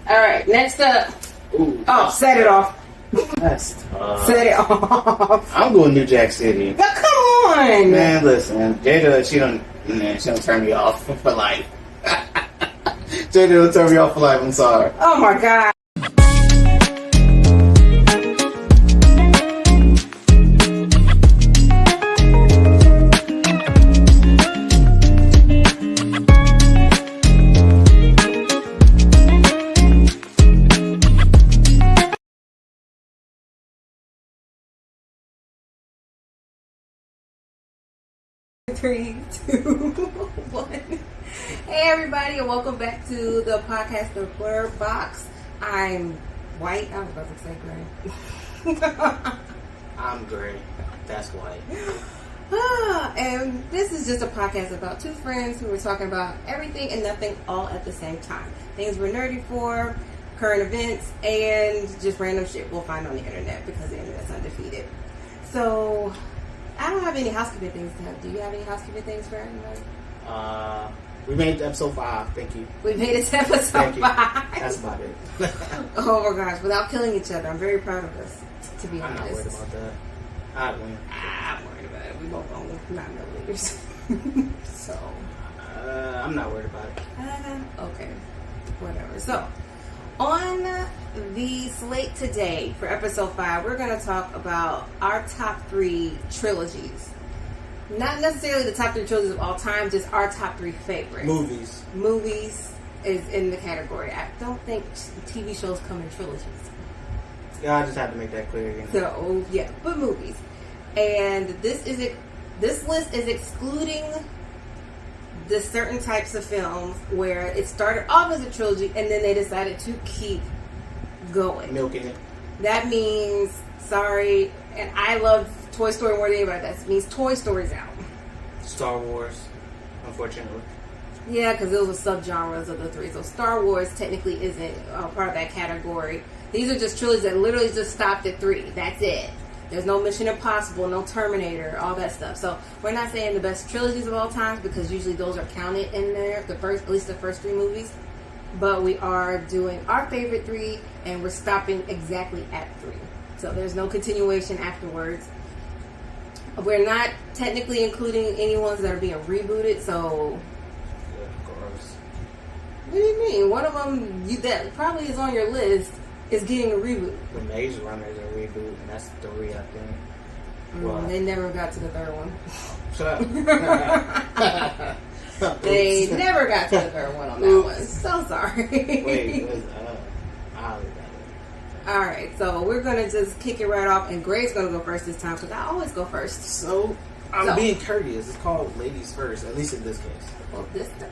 All right, next up. Ooh. Oh, set it off. That's Set it off. I'm going New Jack City. But come on. Man, listen, Jada, she don't turn me off for life. Jada don't turn me off for life. I'm sorry. Oh my God. Three, two, one. Hey everybody, and welcome back to the podcast, The Blerd Box. I'm white. I was about to say gray. I'm gray. That's white. And this is just a podcast about two friends who are talking about everything and nothing all at the same time. Things we're nerdy for, current events, and just random shit we'll find on the internet because the internet's undefeated. So, I don't have any housekeeping things to have. Do you have any housekeeping things for everybody? We made it to episode 5. Thank you. We made it to episode 5. That's about it. Oh my gosh, without killing each other. I'm very proud of us, to be I'm honest. not worried about that. I'd win. I'm worried about it. We both own not milliliters. So. I'm not worried about it. Okay. Whatever. So, on the slate today for episode 5, we're going to talk about our top 3 trilogies. Not necessarily the top 3 trilogies of all time, just our top 3 favorites. Movies is in the category. I don't think TV shows come in trilogies. Yeah, I just have to make that clear again. So, yeah, but movies. And this list is excluding the certain types of films where it started off as a trilogy and then they decided to keep going. Milking it. That means, sorry, and I love Toy Story more than anybody. That means Toy Story's out. Star Wars, unfortunately. Yeah, because those are subgenres of the 3. So Star Wars technically isn't part of that category. These are just trilogies that literally just stopped at 3. That's it. There's no Mission Impossible, no Terminator, all that stuff. So we're not saying the best trilogies of all time because usually those are counted in there, at least the first 3 movies. But we are doing our favorite 3, and we're stopping exactly at 3. So there's no continuation afterwards. We're not technically including any ones that are being rebooted. So, Gross. What do you mean? One of them that probably is on your list is getting a reboot. The Maze Runner is a reboot, and that's 3, I think. Well, They never got to the 3rd one. Shut up. They never got to the 3rd one on that one. So sorry. Wait, I'll leave that. Alright, so we're going to just kick it right off, and Greg's going to go first this time because I always go first. So, I'm being courteous. It's called ladies first, at least in this case. Well, this time.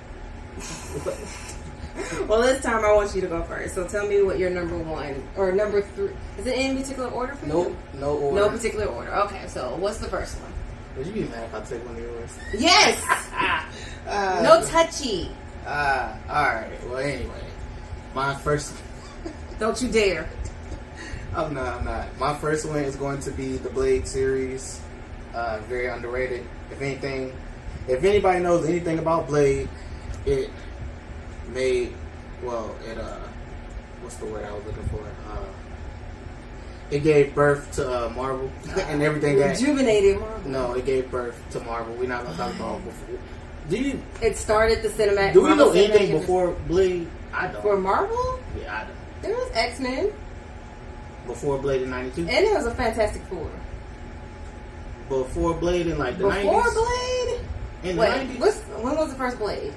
Well, this time I want you to go first. So tell me what your number 1 or number 3 is it in particular order for you? Nope, no order. No particular order. Okay, so what's the first one? Would you be mad if I took one of yours? Yes. No touchy. Alright. Well, anyway, my first. Don't you dare. I'm not. My first one is going to be the Blerd series. Very underrated. If anybody knows anything about Blerd, it made, what's the word I was looking for? It gave birth to Marvel and everything that rejuvenated Marvel. No, it gave birth to Marvel. We're not gonna talk about before. It started the cinematic. Do we know anything before Blerd? I don't. For Marvel? Yeah, I don't. There was X-Men. Before Blerd in '92? And there was a Fantastic Four. Before Blerd in like the '90s? Before Blerd? In the '90s? When was the first Blerd?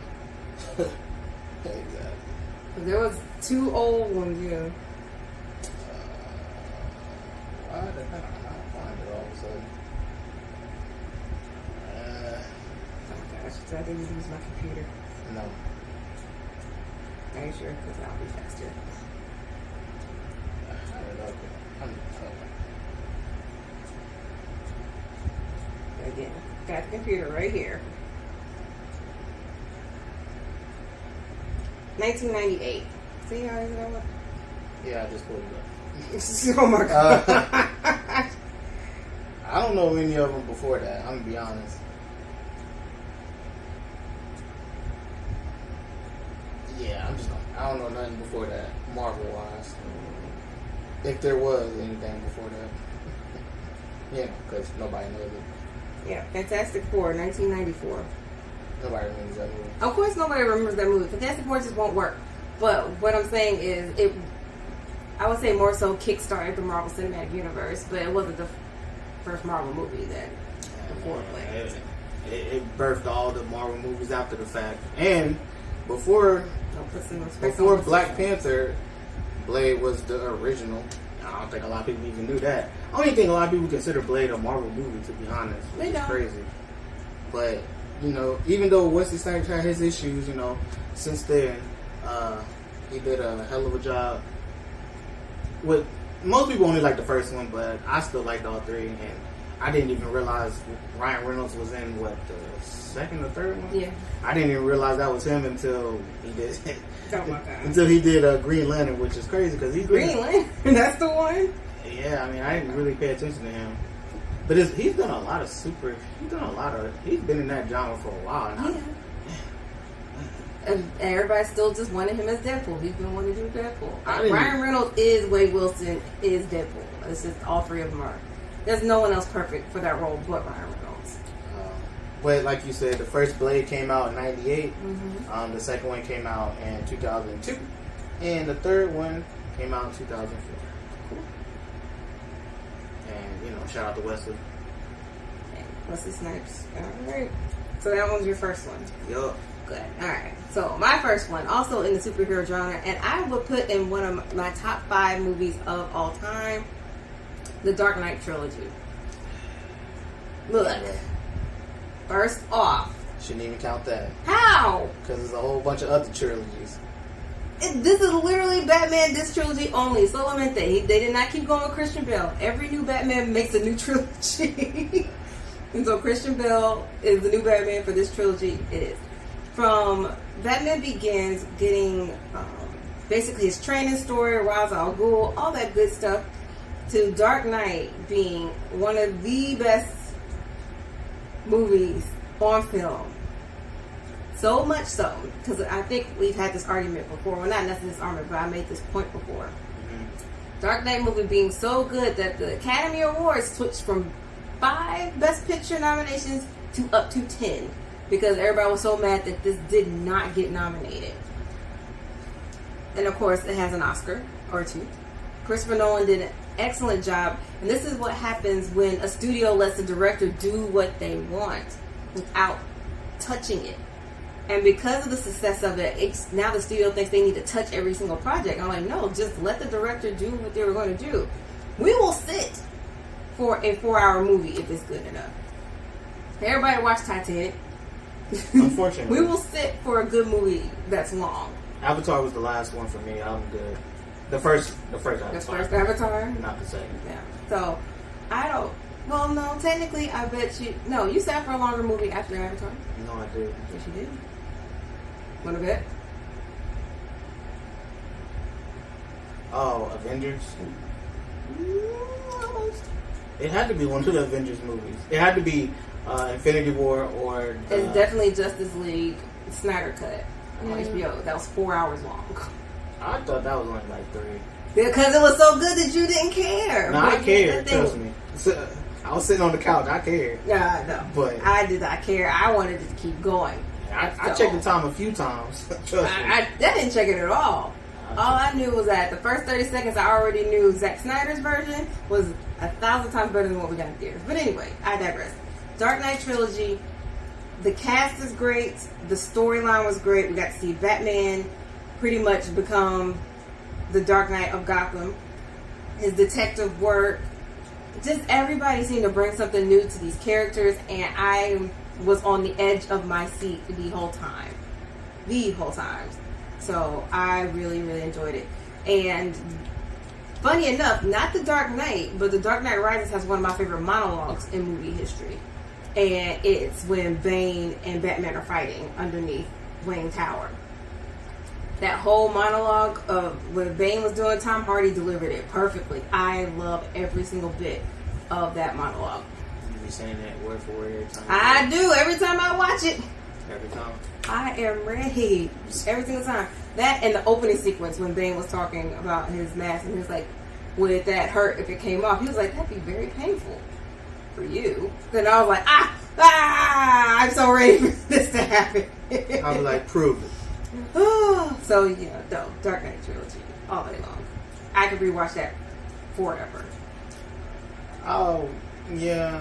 Exactly. There was 2 old ones, yeah. Why the heck I not find it all of a sudden? Oh my gosh, so I think you use my computer. No. Are you sure? Because I'll be faster. I don't know. Again, got the computer right here. 1998. See how is it over? Yeah, I just pulled it up. Oh my god. I don't know any of them before that. I'm gonna be honest. Yeah, I don't know nothing before that, Marvel wise. If there was anything before that. Yeah, because nobody knows it. Yeah, Fantastic Four, 1994. Nobody remembers that movie. Of course, nobody remembers that movie. Fantastic Four just won't work. But what I'm saying is, I would say more so kickstarted the Marvel Cinematic Universe, but it wasn't the first Marvel movie that before Blade. It birthed all the Marvel movies after the fact. And before Black Panther, Blade was the original. I don't think a lot of people even knew that. I don't even think a lot of people consider Blade a Marvel movie, to be honest. Which is crazy. But, you know, even though Wesley Snipes had his issues, you know, since then, he did a hell of a job. With most people only like the first one, but I still liked all three. And I didn't even realize Ryan Reynolds was in, the second or third one? Yeah. I didn't even realize that was him until he did Oh my God. until he did Green Lantern, which is crazy because he's Green Lantern? That's the one? Yeah, I mean, I didn't really pay attention to him. But he's done a lot of he's been in that genre for a while now. Yeah. And everybody still just wanted him as Deadpool. He's been wanting to do Deadpool. Ryan Reynolds is Wade Wilson, is Deadpool. It's just all three of them are. There's no one else perfect for that role but Ryan Reynolds. But like you said, the first Blade came out in 98. Mm-hmm. The second one came out in 2002. And the third one came out in 2004. Cool. And, you know, shout out to Wesley. Wesley Snipes. Alright. So that one's your first one. Yup. Good. Alright. So my first one, also in the superhero genre, and I would put in one of my top 5 movies of all time, the Dark Knight trilogy. Look. First off. Shouldn't even count that. How? Because there's a whole bunch of other trilogies. This is literally Batman, this trilogy only. Solamente. They did not keep going with Christian Bale. Every new Batman makes a new trilogy. And so Christian Bale is the new Batman for this trilogy. It is. From Batman Begins, getting basically his training story, Ra's al Ghul, all that good stuff, to Dark Knight being one of the best movies on film. So much so, because I think we've had this argument before. Well, not necessarily this argument, but I made this point before. Mm-hmm. Dark Knight movie being so good that the Academy Awards switched from 5 Best Picture nominations to up to 10. Because everybody was so mad that this did not get nominated. And of course, it has an Oscar or 2. Christopher Nolan did an excellent job. And this is what happens when a studio lets the director do what they want without touching it. And because of the success of it, now the studio thinks they need to touch every single project. I'm like, no, just let the director do what they were going to do. We will sit for a 4-hour movie if it's good enough. Everybody watch Titanic. Unfortunately. We will sit for a good movie that's long. Avatar was the last one for me. I'm good. The first Avatar. The first Avatar? Not the second. Yeah. So, I don't... Well, no, technically, I bet you... No, you sat for a longer movie after Avatar. No, I did. Yes, you did. Want to bet? Oh, Avengers? Almost. It had to be one of the Avengers movies. It had to be Infinity War or... It's definitely Justice League Snyder Cut on HBO. That was 4 hours long. I thought that was only like 3. Because it was so good that you didn't care. No, I cared. Trust me. I was sitting on the couch. I cared. Yeah, no. But I did not care. I wanted it to keep going. I checked the time a few times. Trust me. I didn't check it at all. All I knew was that the first 30 seconds I already knew Zack Snyder's version was 1,000 times better than what we got in theaters. But anyway, I digress. Dark Knight Trilogy, the cast is great. The storyline was great. We got to see Batman pretty much become the Dark Knight of Gotham. His detective work. Just everybody seemed to bring something new to these characters, and I was on the edge of my seat the whole time. So I really, really enjoyed it. And funny enough, not The Dark Knight, but The Dark Knight Rises has one of my favorite monologues in movie history. And it's when Bane and Batman are fighting underneath Wayne Tower. That whole monologue of when Bane was doing, Tom Hardy delivered it perfectly. I love every single bit of that monologue. You be saying that word for word every time? I do, every time I watch it. Every time? I am ready. Every single time. That and the opening sequence when Bane was talking about his mask and he was like, would that hurt if it came off? He was like, that'd be very painful for you. Then I was like, I'm so ready for this to happen. I was like, prove it. So yeah, no, Dark Knight trilogy all day long. I could rewatch that forever. Oh yeah.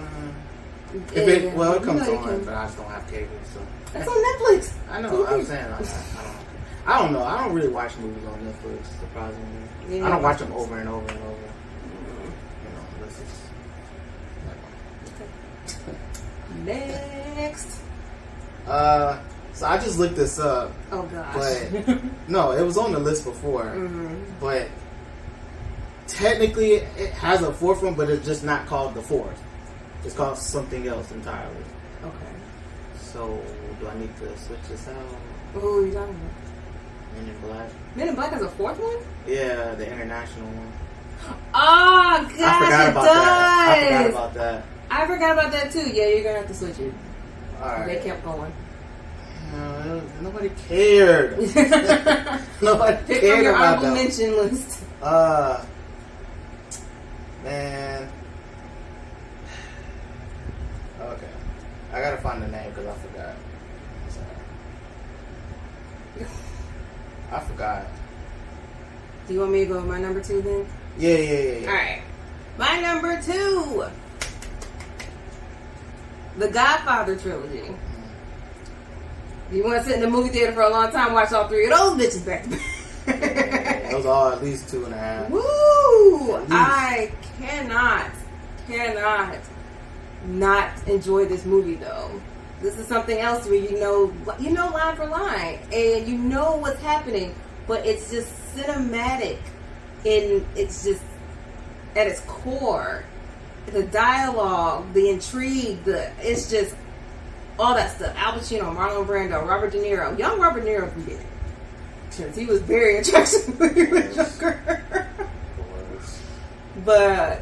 If it it comes on, but I just don't have cable, so that's on Netflix. I know. I'm saying I don't know. I don't really watch movies on Netflix. Surprisingly, I don't watch them over and over and over. You know, unless it's next. So I just looked this up. Oh gosh. But no, it was on the list before. Mm-hmm. But technically, it has a fourth one, but it's just not called the fourth. It's called something else entirely. Okay. So do I need to switch this out? Who are you talking about? Men in Black. Men in Black has a fourth one? Yeah, the international one. Oh gosh, I forgot about that. I forgot about that. I forgot about that too. Yeah, you're gonna have to switch it. Alright. They kept going. Nobody cared. Nobody Pick cared from your about honorable that. mention list. Man. Okay. I gotta find the name because I forgot. Sorry. I forgot. Do you want me to go with my number 2 then? Yeah. Alright. My number 2. The Godfather trilogy. If you want to sit in the movie theater for a long time, watch all 3 of those bitches back to back. Yeah, those are at least 2.5. Woo! I cannot not enjoy this movie though. This is something else where you know line for line, and you know what's happening, but it's just cinematic, and it's just at its core, the dialogue, the intrigue, it's just all that stuff. Al Pacino, Marlon Brando, Robert De Niro, young Robert De Niro, forget it. Since he was very attractive when he was younger. But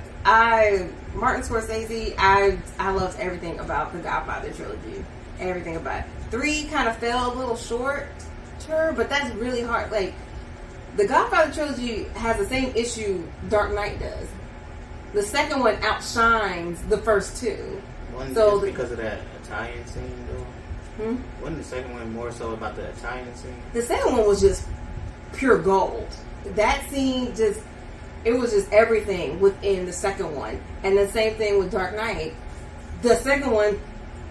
Martin Scorsese, I loved everything about the Godfather trilogy. Everything about it. 3 kind of fell a little short, but that's really hard. Like, the Godfather trilogy has the same issue Dark Knight does. The second one outshines the first 2. So because of that Italian scene, though? Hmm? Wasn't the second one more so about the Italian scene? The second one was just pure gold. That scene it was just everything within the second one. And the same thing with Dark Knight. The second one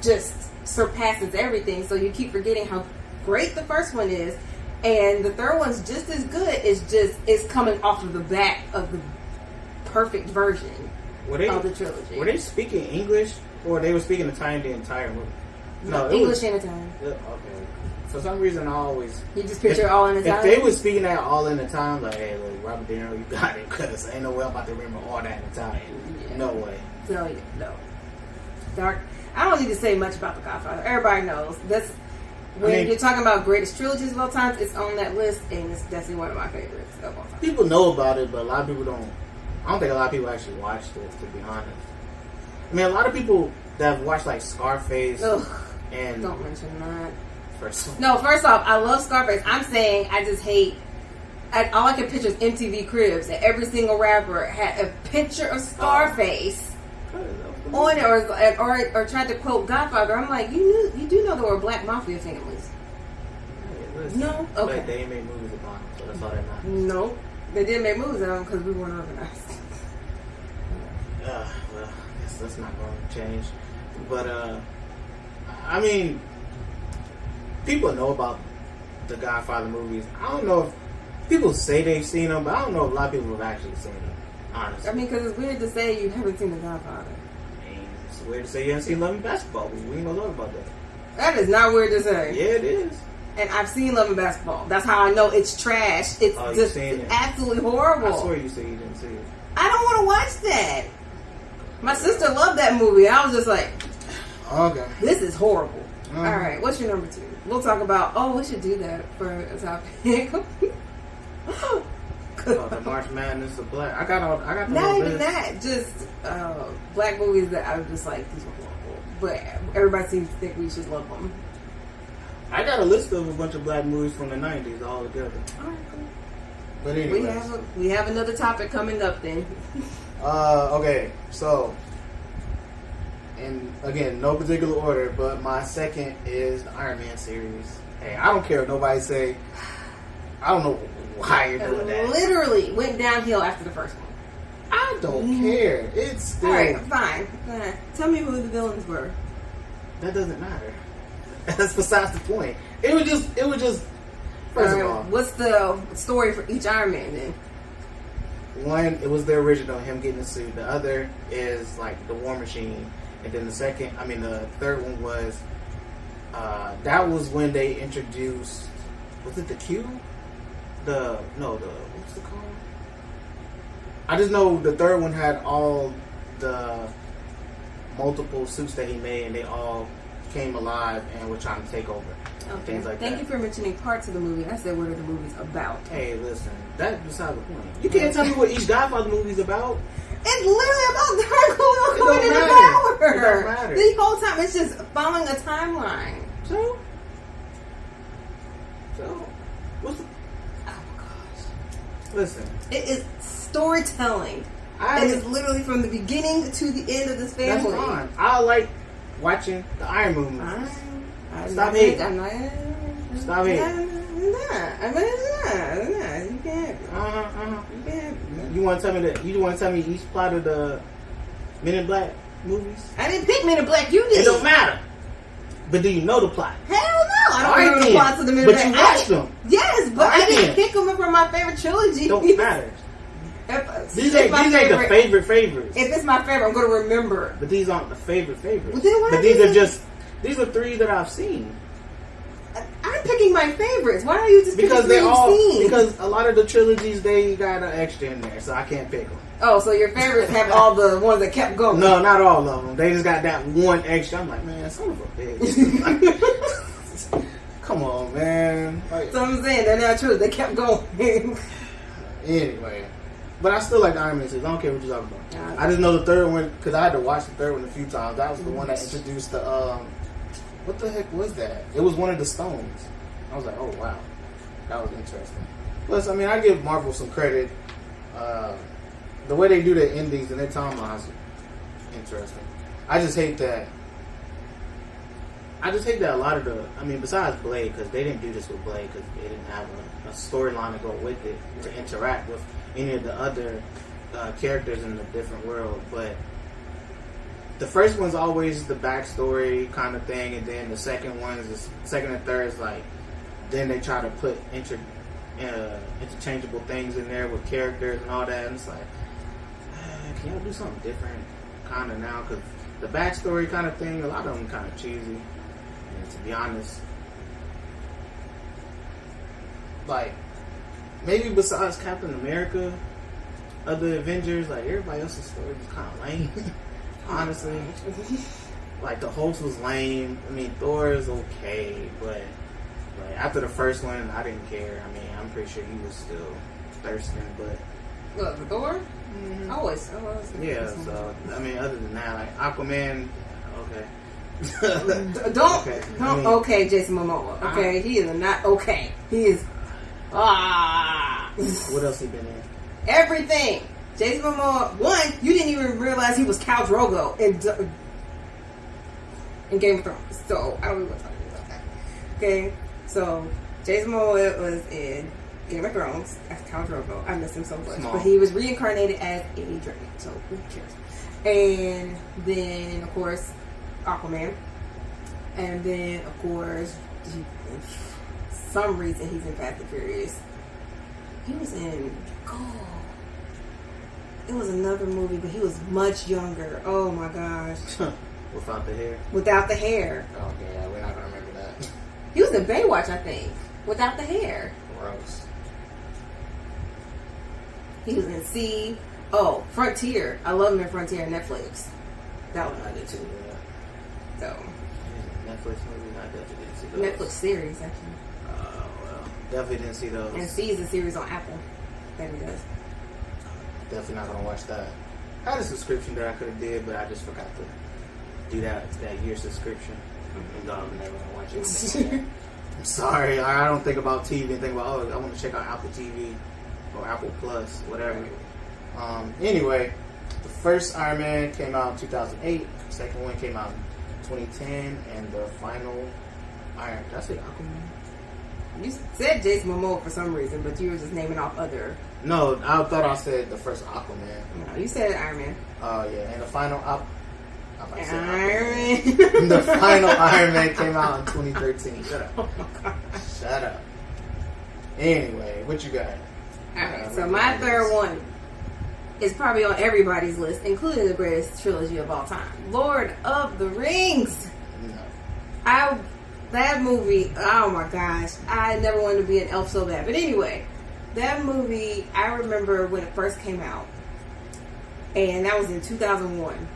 just surpasses everything, so you keep forgetting how great the first one is. And the third one's just as good. It's coming off of the back of the perfect version of the trilogy. Were they speaking English, or they were speaking Italian the entire movie? No, English and Italian. Okay. For some reason, You just picture all in Italian? If they were speaking that all in Italian, like, hey, look, Robert De Niro, you got it, because ain't no way I'm about to remember all that in Italian. Yeah. No way. So, no. Dark. I don't need to say much about The Godfather. Everybody knows. You're talking about greatest trilogies of all time, it's on that list, and it's definitely one of my favorites of all time. People know about it, but a lot of people don't. I don't think a lot of people actually watched it, to be honest. I mean, a lot of people that have watched, like, Scarface. Ugh, and don't mention that. First off, I love Scarface. I'm saying I just hate. All I can picture is MTV Cribs, and every single rapper had a picture of Scarface on it, or tried to quote Godfather. I'm like, you do know there were black mafia families. Hey, no, okay. But they ain't made movies about them, so that's all that matters. No, they didn't make movies about them because we weren't organized. Well, I guess that's not going to change. But I mean, people know about the Godfather movies. I don't know if people say they've seen them, but I don't know if a lot of people have actually seen them, honestly. I mean, because it's weird to say you haven't seen The Godfather. I mean, it's weird to say you haven't seen Love and Basketball. We ain't gonna know about that. That is not weird to say. Yeah, it is. And I've seen Love and Basketball. That's how I know it's trash. It's just absolutely horrible. I swear you said you didn't see it. I don't want to watch that. My sister loved that movie. I was just like, okay, this is horrible. Mm-hmm. All right, what's your number 2? We'll talk about. We should do that for a topic. The March Madness of Black. I got the not whole even list. that. Just black movies that I was just like, these were horrible. But everybody seems to think we should love them. I got a list of a bunch of black movies from the 90s all together. Alright, cool. But anyway. We have another topic coming up then. Okay, so, and again, no particular order, but my second is the Iron Man series. Hey, I don't care what nobody say. I don't know why you're doing that. Literally went downhill after the first one. I don't care. It's still... Alright, fine. Tell me who the villains were. That doesn't matter. That's besides the point. It was just. First of all, what's the story for each Iron Man then? One, it was the original, him getting the suit. The other is like the War Machine, and then the third one was that was when they introduced. Was it the Q? What's it called? I just know the third one had all the multiple suits that he made, and they all came alive and were trying to take over. Okay. Things like Thank that. you for mentioning parts of the movie. I said, what are the movies about? Hey, listen, that's beside the point. You can't tell me what each Godfather movie's about. It's literally about her going into power. It don't matter. The whole time, it's just following a timeline. So, what's the... Oh my gosh. Listen. It is storytelling. And it's literally from the beginning to the end of this family. That's fine. I like watching the Iron Man movies. Stop hating. Stop hating. You can't. You can't. You want to tell me that? You want to tell me each plot of the Men in Black movies? I didn't pick Men in Black. You did. It don't matter. But do you know the plot? Hell no! I don't know the plots of the Men in Black. But you watched them. Yes, but I didn't pick them from my favorite trilogy. Don't matter. These ain't the favorites. If it's my favorite, I'm going to remember. But these aren't the favorites. But these are three that I've seen. I'm picking my favorites. Why are you just because picking you've seen? Because a lot of the trilogies, they got an extra in there, so I can't pick them. Oh, so your favorites have all the ones that kept going? No, not all of them. They just got that one extra. I'm like, man, son of a bitch. Come on, man. Like, so I'm saying they're not true. They kept going. Anyway. But I still like the Iron Man series. I don't care what you're talking about. I just know the third one, because I had to watch the third one a few times. That was the one that introduced the, what the heck was that? It was one of the stones. I was like, oh, wow. That was interesting. Plus, I mean, I give Marvel some credit. The way they do their endings and their timelines are interesting. I just hate that a lot of besides Blade, because they didn't do this with Blade, because they didn't have a storyline to go with it to interact with any of the other characters in the different world. But the first one's always the backstory kind of thing, and then the second and third is like, then they try to put interchangeable things in there with characters and all that, and it's like, can y'all do something different kind of now? Because the backstory kind of thing, a lot of them kind of cheesy, and to be honest, like, maybe besides Captain America, other Avengers, like, everybody else's story was kind of lame. Honestly. Like, the Hulk was lame. I mean, Thor is okay, but like, after the first one, I didn't care. I mean, I'm pretty sure he was still thirsting, but... What, for Thor? Mm-hmm. Always. Yeah, so, I mean, other than that, like, Aquaman, okay. Okay, Jason Momoa. Okay, he is not okay. He is... What else he been in? Everything. Jason Momoa. One, you didn't even realize he was Khal Drogo in Game of Thrones. So I don't even want to talk about that. Okay, so Jason Momoa was in Game of Thrones as Khal Drogo. I miss him so much, but he was reincarnated as a dragon. So who cares? And then of course Aquaman, and then of course. Some reason he's in Fast and Furious. He was in it was another movie, but he was much younger. Oh my gosh. Without the hair? Without the hair. Okay, yeah, we're not gonna remember that. He was in Baywatch, I think. Without the hair. Gross. He was in Frontier. I love him in Frontier on Netflix. That one I did too. Yeah. So Netflix movie? I definitely didn't see those. Netflix series, actually. Well, definitely didn't see those. And C is a series on Apple that he does. Definitely not gonna watch that. I had a subscription that I could have did, but I just forgot to do that year subscription. And dog never gonna watch it. Sorry, I don't think about TV and think about, oh, I want to check out Apple TV or Apple Plus, whatever. Anyway, the first Iron Man came out in 2008. The second one came out in 2010, and the final Iron. Did I say Aquaman? You said Jason Momoa for some reason, but you were just naming off other. No, I thought I said the first Aquaman. No, you said Iron Man. Oh yeah, and the final Iron Man. The final Iron Man came out in 2013. Shut up. Oh my God. Shut up. Anyway, what you got? Alright, so my third one is probably on everybody's list, including the greatest trilogy of all time, Lord of the Rings. No. That movie, oh my gosh, I never wanted to be an elf so bad. But anyway, that movie, I remember when it first came out, and that was in 2001.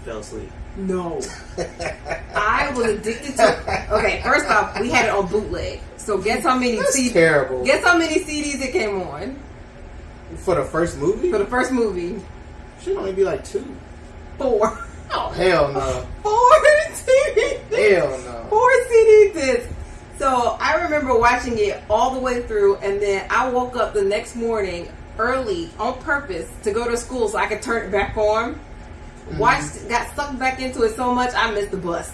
Fell asleep. No. I was addicted to. Okay, first off, we had it on bootleg. So guess how many CDs? Terrible. Guess how many CDs it came on For the first movie? for the first movie? Should only be like 2. 4. Oh hell no. 4 CDs. Hell no. 4 CD discs. So I remember watching it all the way through, and then I woke up the next morning early on purpose to go to school so I could turn it back on. Got sucked back into it so much I missed the bus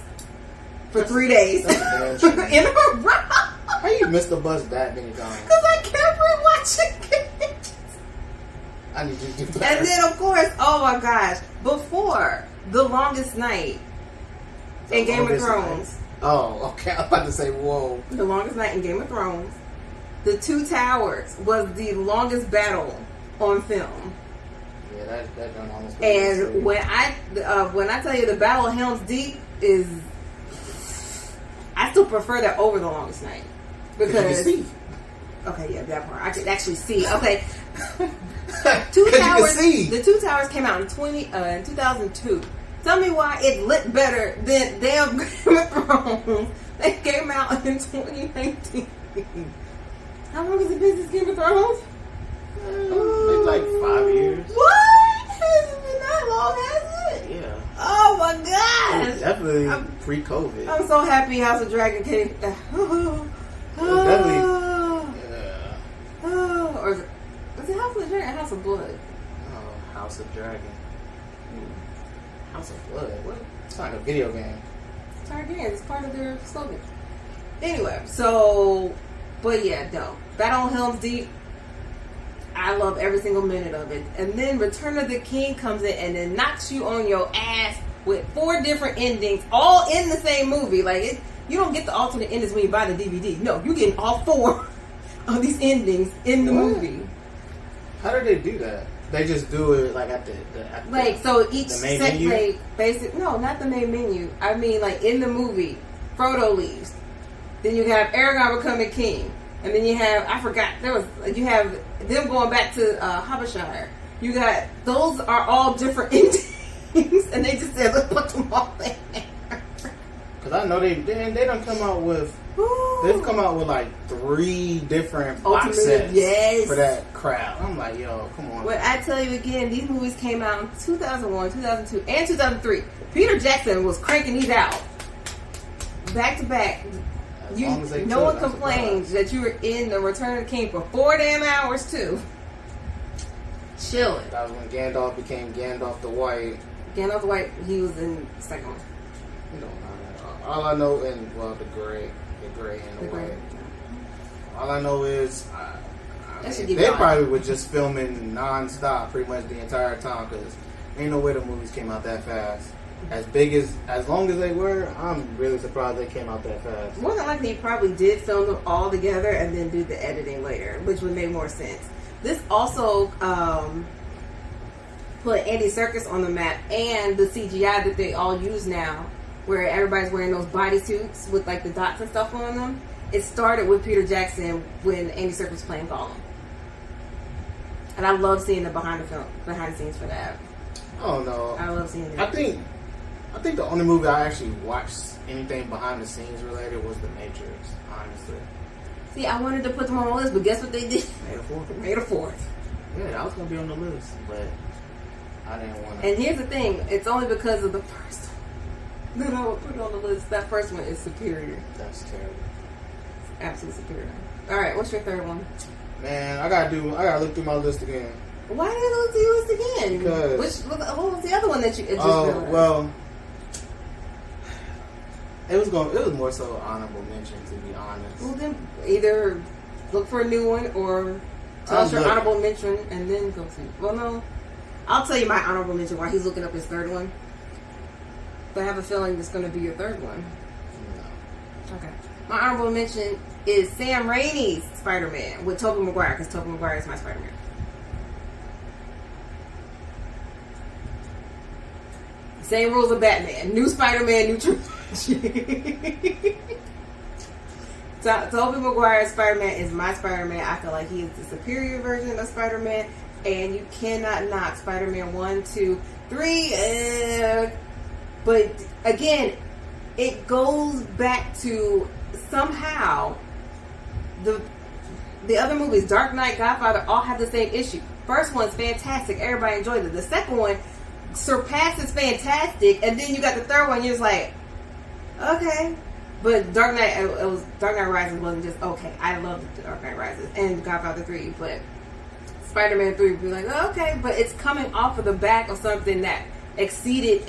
for 3 days in a row. How you missed the bus that many times? Because I kept rewatching it. I need you to do better. And then of course, oh my gosh, before The Longest Night in Game of Thrones. Night. Oh, okay. I was about to say, whoa. The Longest Night in Game of Thrones. The Two Towers was the longest battle on film. Yeah, that done almost. And when I tell you the Battle of Helm's Deep is, I still prefer that over The Longest Night because you can see. Okay, yeah, that part I could actually see. Okay, Two Towers. The Two Towers came out in 2002. Tell me why it lit better than damn Game of Thrones. They came out in 2019. How long has it been since Game of Thrones? It's like 5 years. What? Has it been that long, has it? Yeah. Oh my gosh. It's definitely pre-COVID. I'm so happy House of Dragon came. Definitely. Yeah. Or is it House of Dragon or House of Blood? Oh, House of Dragon. House of Blood? What? It's like a video game. Targaryen. It's part of their slogan. Anyway, so, but yeah, no. Battle on Helm's Deep. I love every single minute of it. And then Return of the King comes in and then knocks you on your ass with 4 different endings, all in the same movie. Like, you don't get the alternate endings when you buy the DVD. No, you're getting all 4 of these endings in the movie. How do they do that? They just do it like at so each the main menu? Like no, not the main menu. I mean, like in the movie, Frodo leaves. Then you have Aragorn becoming king. And then you have, you have them going back to Habashire. You got, those are all different endings. And they just said, let's put them all in there. Because I know they don't come out with, they've come out with like 3 different box sets for that crowd. I'm like, yo, come on. But I tell you again, these movies came out in 2001, 2002, and 2003. Peter Jackson was cranking these out. Back to back. No one complains that you were in the Return of the King for 4 damn hours too. Chilling. That was when Gandalf became Gandalf the White. Gandalf the White, he was in the second one. All I know, the gray and the white. All I know is they probably were just filming non-stop pretty much the entire time because ain't no way the movies came out that fast. As long as they were, I'm really surprised they came out that fast. More than likely, he probably did film them all together and then do the editing later, which would make more sense. This also put Andy Serkis on the map and the CGI that they all use now, where everybody's wearing those bodysuits with like the dots and stuff on them. It started with Peter Jackson when Andy Serkis was playing Gollum, and I love seeing the behind the scenes for that. Oh no, I love seeing that. I think the only movie I actually watched anything behind the scenes related was The Matrix, honestly. See, I wanted to put them on my list, but guess what they did? Made a 4th. Made a 4th. Yeah, that was going to be on the list, but I didn't want to. And here's the thing. It's only because of the first one that I would put on the list. That first one is superior. That's terrible. absolute superior. All right, what's your third one? Man, I gotta look through my list again. Why did you look through your list again? Because what was the other one that you just realized? Well, it was more so honorable mention, to be honest. Well, then either look for a new one or tell us your honorable mention and then go to. Well, no, I'll tell you my honorable mention while he's looking up his third one. But I have a feeling it's going to be your third one. No. Okay. My honorable mention is Sam Raimi's Spider-Man with Tobey Maguire, because Tobey Maguire is my Spider-Man. Same rules of Batman. New Spider-Man, new trilogy. Tobey Maguire's Spider-Man is my Spider-Man. I feel like he is the superior version of Spider-Man, and you cannot knock Spider-Man 1, 2, 3. But again, it goes back to somehow the other movies, Dark Knight, Godfather, all have the same issue. First one's fantastic. Everybody enjoyed it. The second one surpasses fantastic, and then you got the third one. You're just like, okay. But Dark Knight Rises wasn't just okay. I loved Dark Knight Rises and Godfather 3, but Spider-Man 3 would be like, okay, but it's coming off of the back of something that exceeded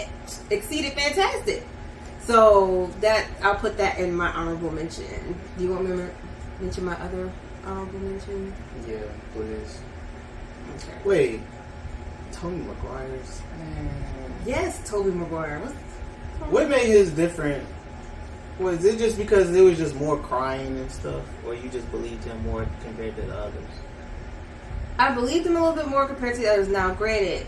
fantastic. So that I'll put that in my honorable mention. Do you want me to mention my other honorable mention? Yeah, please. Okay. Wait, Tobey Maguire's. Yes, Tobey Maguire. What made his different? Was it just because it was just more crying and stuff, or you just believed him more compared to the others? I believed him a little bit more compared to the others. Now, granted,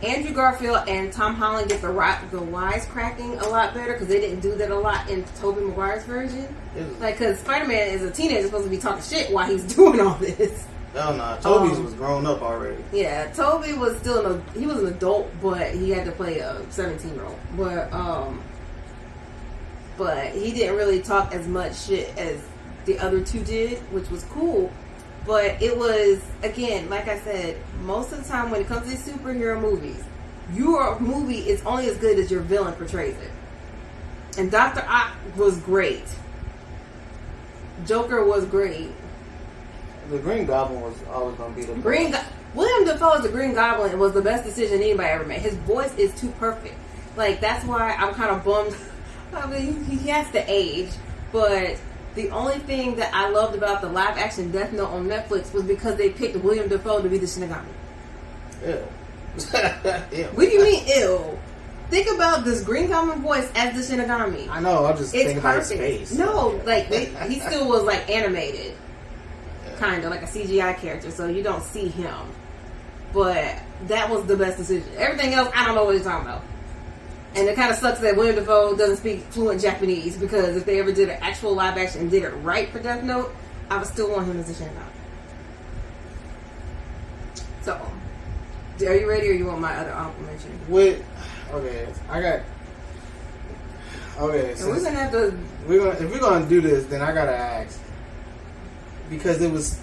Andrew Garfield and Tom Holland get the wisecracking a lot better because they didn't do that a lot in Tobey Maguire's version. Because Spider-Man is a teenager supposed to be talking shit while he's doing all this. Oh no, Toby's was grown up already. Yeah, Tobey was still he was an adult, but he had to play a 17-year-old. But he didn't really talk as much shit as the other two did, which was cool. But it was, again, like I said, most of the time when it comes to these superhero movies, your movie is only as good as your villain portrays it. And Dr. Ock was great. Joker was great. The Green Goblin was always going to be the William Dafoe as the Green Goblin was the best decision anybody ever made. His voice is too perfect. Like, that's why I'm kind of bummed. I mean, he has to age, but the only thing that I loved about the live action Death Note on Netflix was because they picked William Dafoe to be the Shinigami. Ew. Ew. What do you mean, ew? Think about this Green Goblin voice as the Shinigami. I know, I'm just thinking about his face. No, like, he still was, like, animated. Kind of, like a CGI character, so you don't see him. But that was the best decision. Everything else, I don't know what you're talking about. And it kind of sucks that William Dafoe doesn't speak fluent Japanese, because if they ever did an actual live action and did it right for Death Note, I would still want him as a Shinigami. So, are you ready, or you want my other honorable mention? Okay, I got. Okay, and we're gonna have to. If we're gonna do this, then I gotta ask, because it was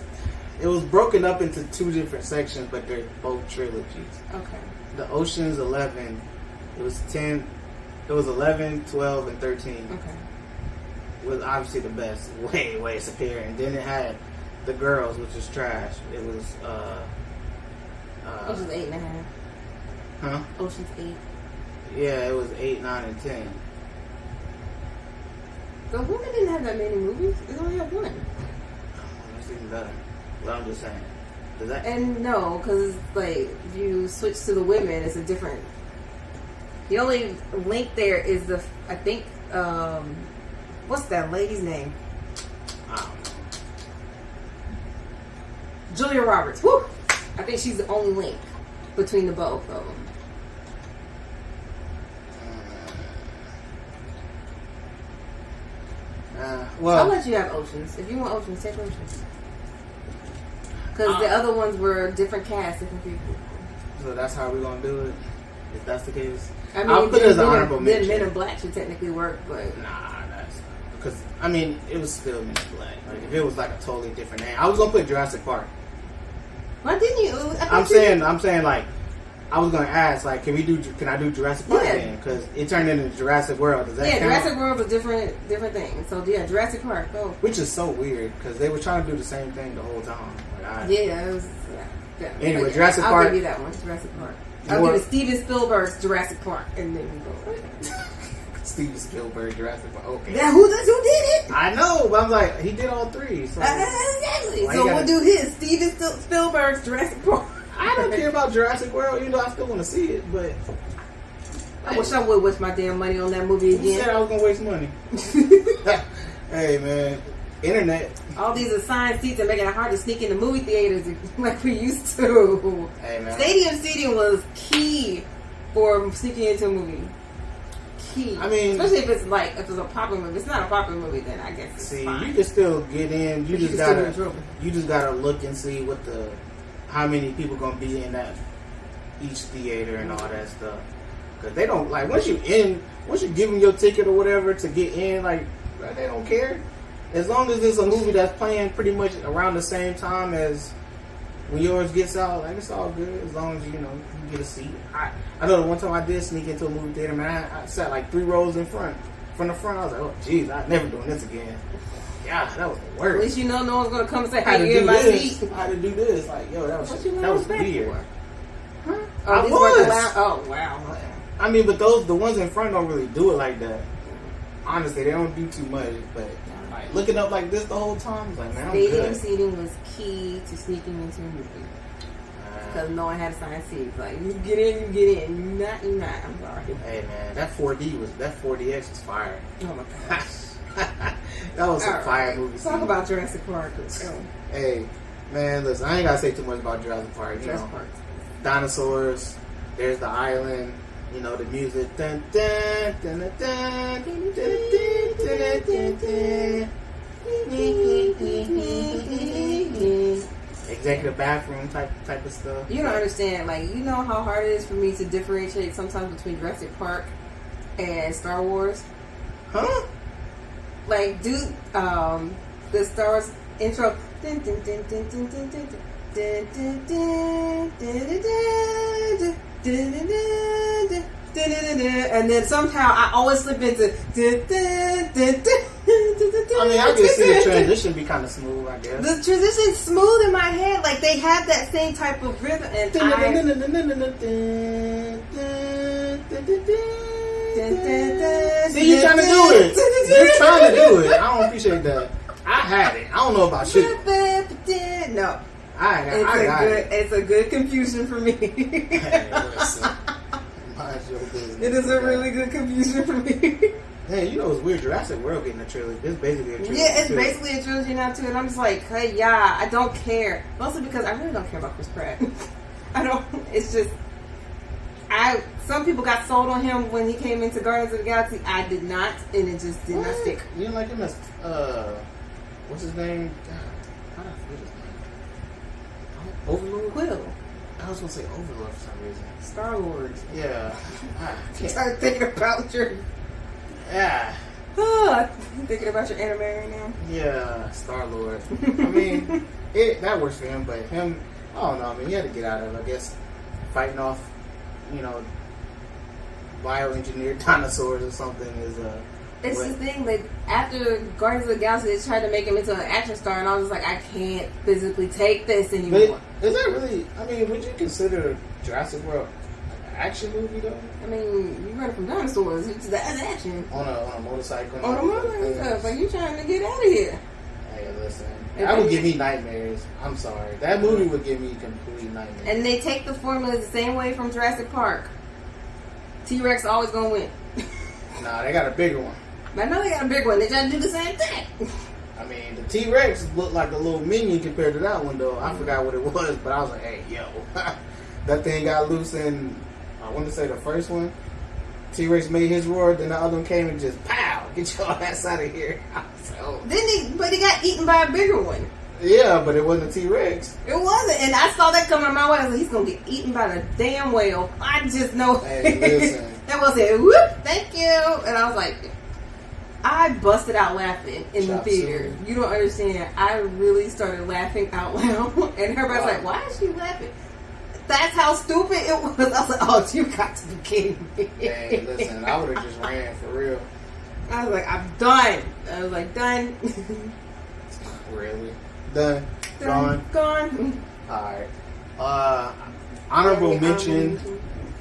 broken up into two different sections, but they're both trilogies. Okay. The Ocean's 11. It was 10. It was 11, 12, and 13. Okay. It was obviously the best, way superior. And then it had The Girls, which is trash. It was Ocean's 8.5. Huh? Ocean's 8. Yeah, it was 8, 9, and 10. The woman didn't have that many movies. It only had one. That's even better. But I'm just saying. And no, because like if you switch to the women, it's a different. The only link there is I think, what's that lady's name? I don't know. Julia Roberts. Woo! I think she's the only link between the both of them. Well, I'll let you have Oceans. If you want Oceans, take Oceans. Because the other ones were different casts, different people. So that's how we're going to do it? If that's the case? I mean, I'll put it as an honorable mention. Men in Black should technically work, but... Nah, that's... Because, I mean, it was still Men in Black. Like, if it was like a totally different name. I was going to put Jurassic Park. Why didn't you? I'm saying, like, I was gonna ask, like, can I do Jurassic Park then? Because it turned into Jurassic World. Does that count? Jurassic World was different thing. So yeah, Jurassic Park. Go. Which is so weird because they were trying to do the same thing the whole time. Like, it was. Yeah. Anyway, Jurassic Park. I'll give you that one, Jurassic Park. I'll give you Steven Spielberg's Jurassic Park, and then we go. Steven Spielberg, Jurassic Park. Okay. Yeah, who did it? I know, but I'm like, he did all three. So exactly. So we'll do his Steven Spielberg's Jurassic Park. I don't care about Jurassic World, even though I still want to see it, but I wish I would waste my damn money on that movie again. You said I was gonna waste money. Hey man, internet. All these assigned seats are making it hard to sneak into movie theaters like we used to. Hey man. Stadium seating was key for sneaking into a movie. Key. I mean, especially if it's a popular movie. If it's not a popular movie, then I guess it's fine. You can still get in. You just gotta look and see how many people gonna be in that each theater and all that stuff. Cause they don't once you give them your ticket or whatever to get in, they don't care. As long as it's a movie that's playing pretty much around the same time as when yours gets out, it's all good. As long as you get a seat. I know the one time I did sneak into a movie theater, man, I sat 3 rows in front. From the front, I was like, oh jeez, I'm never doing this again. Yeah, that was the worst. At least no one's gonna come and say, hey, you're in my seat. I had to do this. That was weird. Huh? I was. Oh, wow. I mean, but the ones in front don't really do it like that. Honestly, they don't do too much. But looking up like this the whole time, it's like, man, I'm good. Stadium seating was key to sneaking into a movie. Because no one had assigned seats. You get in, you get in. You're not. I'm sorry. Hey, man, that 4DX was fire. Oh, my gosh. That was a fire movie. Talk about Jurassic Park. Hey, man, listen, I ain't gotta say too much about Jurassic Park. Jurassic Park. Dinosaurs, there's the island, the music. Dun, dun, dun, dun, dun, dun, dun, dun, dun, dun. Executive bathroom type of stuff. You don't understand. You know how hard it is for me to differentiate sometimes between Jurassic Park and Star Wars? Huh? The Star Wars intro. And then somehow I always slip into. I mean, I can see the transition be kind of smooth, I guess. The transition's smooth in my head. They have that same type of rhythm. And see, you're trying to do it. You're trying to do it. I don't appreciate that. I had it. I don't know about you. No. It's a good confusion for me. Hey, listen. Mind your business. It is a really good confusion for me. Hey, it's weird. Jurassic World getting a trilogy. It's basically a trilogy. Yeah, it's basically a trilogy now too. And I'm just like, hey, yeah, I don't care. Mostly because I really don't care about Chris Pratt. I don't. It's just, some people got sold on him when he came into Guardians of the Galaxy. I did not, and it just did not stick. You didn't like him as what's his name? God, how did I forget his name? Overlord? Quill. I was gonna say Overlord for some reason. Star-Lord. Yeah. I started thinking about your. Yeah. Thinking about your anime right now. Yeah, Star-Lord. I mean, that works for him, but him, I don't know. I mean, he had to get out of it. I guess fighting off, bioengineered dinosaurs or something is It's the thing. After Guardians of the Galaxy, they tried to make him into an action star, and I was just like, I can't physically take this anymore. But is that really? I mean, would you consider Jurassic World an action movie though? I mean, you running from dinosaurs. That's action. On a motorcycle. On a motorcycle stuff. Like, you trying to get out of here. Hey, listen. That would give me nightmares. I'm sorry. That movie would give me complete nightmares. And they take the formula the same way from Jurassic Park. T-Rex always gonna win. Nah, they got a bigger one. I know they got a big one. They try to do the same thing. I mean, the T-Rex looked like a little minion compared to that one, though. I forgot what it was, but I was like, hey, yo. That thing got loose in, I want to say the first one. T-Rex made his roar, then the other one came and just, pow, get your ass out of here. I was like, oh. But he got eaten by a bigger one. Yeah, but it wasn't a T-Rex. It wasn't, and I saw that coming my way. I was like, he's going to get eaten by the damn whale. I just know. Hey, listen. That was it. Whoop, thank you. And I was like, I busted out laughing in the theater. You don't understand. I really started laughing out loud. And everybody's like, why is she laughing? That's how stupid it was. I was like, oh, you got to be kidding me. Hey, listen, I would have just ran for real. I was like, I'm done. I was like, done. Really? Done. Gone. Alright. Honorable mention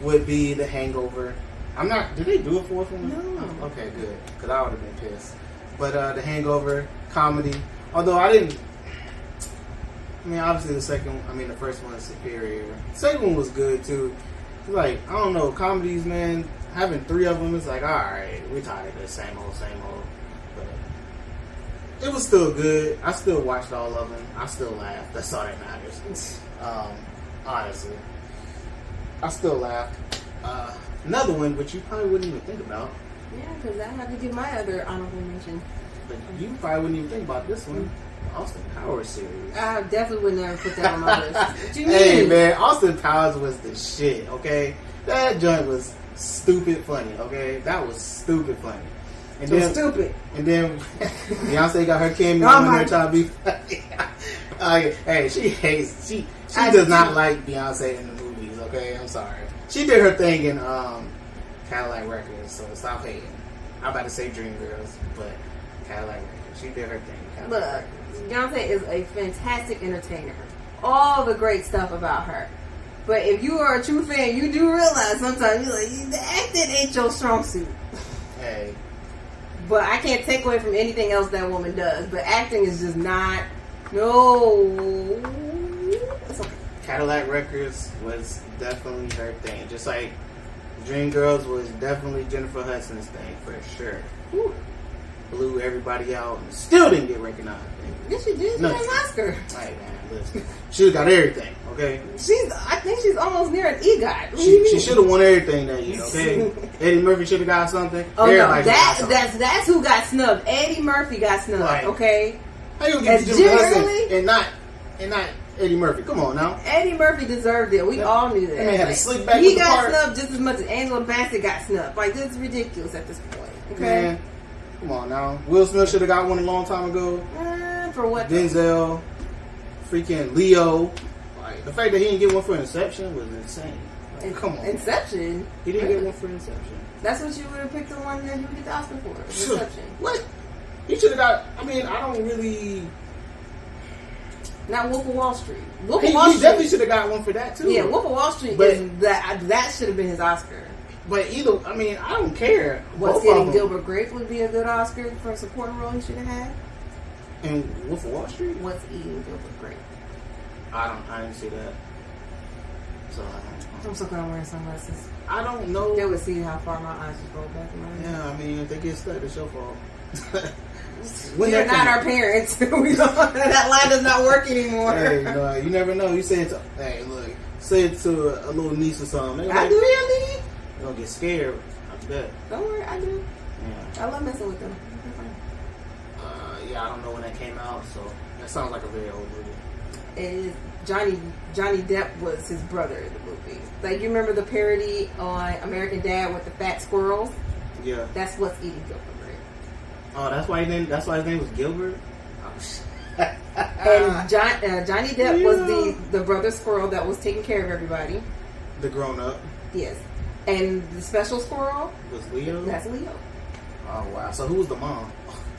would be The Hangover. Did they do a fourth one? No. Oh, okay, good. Because I would have been pissed. But The Hangover, comedy. Although obviously the first one is superior. The second one was good too. Like, I don't know, comedies, man, having 3 of them, it's like, alright, we tired of this same old. But it was still good. I still watched all of them. I still laughed. That's all that matters. Honestly. I still laughed. Another one, which you probably wouldn't even think about. Yeah, because I have to give my other honorable mention. But you probably wouldn't even think about this one. Austin Powers series. I definitely would never put that on my list. What you mean? Hey, man, Austin Powers was the shit, okay? That joint was stupid funny, okay? That was stupid funny. And so then, stupid. And then Beyonce got her cameo on there trying to be funny. Hey, she does not like Beyonce in the movies, okay? I'm sorry. She did her thing in Cadillac Records, so stop hating. I'm about to say Dreamgirls, but Cadillac Records. She did her thing in Cadillac Records. Beyonce is a fantastic entertainer. All the great stuff about her. But if you are a true fan, you do realize sometimes you're like, the acting ain't your strong suit. Hey. But I can't take away from anything else that woman does. But acting is just not. No. It's okay. Cadillac Records was definitely her thing. Just like Dreamgirls was definitely Jennifer Hudson's thing for sure. Whew. Blew everybody out and still didn't get recognized. Yes, she did. She got an Oscar. Hey, man, listen. She got everything, okay? I think she's almost near an EGOT. She should have won everything that year, okay? Eddie Murphy should have got something. Oh, no. That's who got snubbed. Eddie Murphy got snubbed, right. Okay? How you gonna get Jennifer Hudson and not Eddie Murphy? Come on now. Eddie Murphy deserved it. We all knew that. That man had to slick back He with the got part. snubbed just as much as Angela Bassett got snubbed. Like, this is ridiculous at this point. Okay? Man, come on now. Will Smith should have got one a long time ago. For what? Denzel, freaking Leo. Like, the fact that he didn't get one for Inception was insane. Like, come on. Inception? He didn't get one for Inception. That's what you would have picked the one that you would get the Oscar for. Inception. What? He should have got. I mean, I don't really. Not Wolf of Wall Street. He definitely should have got one for that too. Yeah, Wolf of Wall Street. But that should have been his Oscar. But either, I mean, I don't care. What's Getting Gilbert Grape would be a good Oscar for a supporting role he should have had. And Wolf of Wall Street? What's Eating Gilbert Grape? I didn't see that. So I'm so glad I'm wearing sunglasses. I don't know. They would see how far my eyes just roll back in my head. Yeah, I mean, if they get stuck, it's your fault. We're not our parents. That line does not work anymore. Hey, no, you never know. You say it to, say it to a little niece or something. I do, really? They're gonna get scared. I bet. Don't worry, I do. Yeah. I love messing with them. Yeah, I don't know when that came out, so that sounds like a very old movie. It is. Johnny Depp was his brother in the movie. Like, you remember the parody on American Dad with the fat squirrels? Yeah. That's What's Eating Gilbert Grape. Oh, that's why his name was Gilbert? Oh, shit. And Johnny Depp was the brother squirrel that was taking care of everybody. The grown up? Yes. And the special squirrel? Was Leo? That's Leo. Oh, wow. So who was the mom?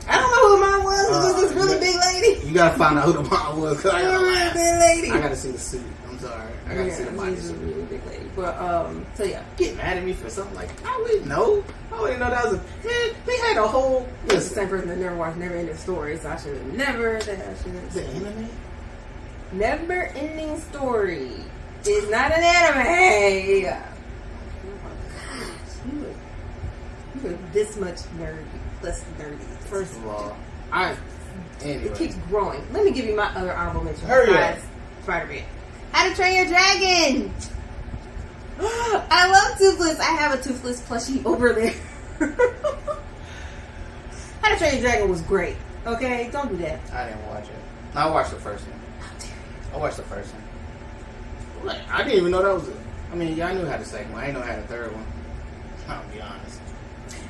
I don't know who the mom was. It was this really big lady. You gotta find out who the mom was. Cause really big lady. I gotta see the suit. I'm sorry. I gotta see the body she's suit. a really big lady. But, so yeah. Get mad at me for something like I wouldn't know. I wouldn't know that was man, they had a whole The same person that never watched Never Ending Story, so I should have never the anime? Never Ending Story is not an anime. You are this much less nerdy. First of all, anyway. It keeps growing. Let me give you my other honorable mention. Hurry up. Spider-Man. How to Train Your Dragon. I love Toothless. I have a Toothless plushie over there. How to Train Your Dragon was great. Okay, don't do that. I didn't watch it. I watched the first one. How dare you? I watched the first one. What? I didn't even know that was it. I mean, yeah, I knew how the second one. I didn't know how the third one. I'll be honest.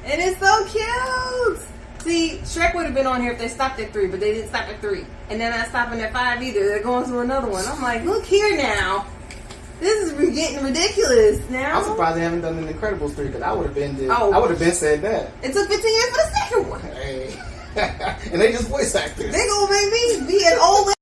And it's so cute. See, Shrek would have been on here if they stopped at 3, but they didn't stop at 3. And they're not stopping at 5 either. They're going to another one. I'm like, look here now. This is getting ridiculous now. I'm surprised they haven't done an Incredibles 3 because I would have been. Oh. I would have been said that. It took 15 years for the second one. Hey. And they just voice actors. They gonna make me be an old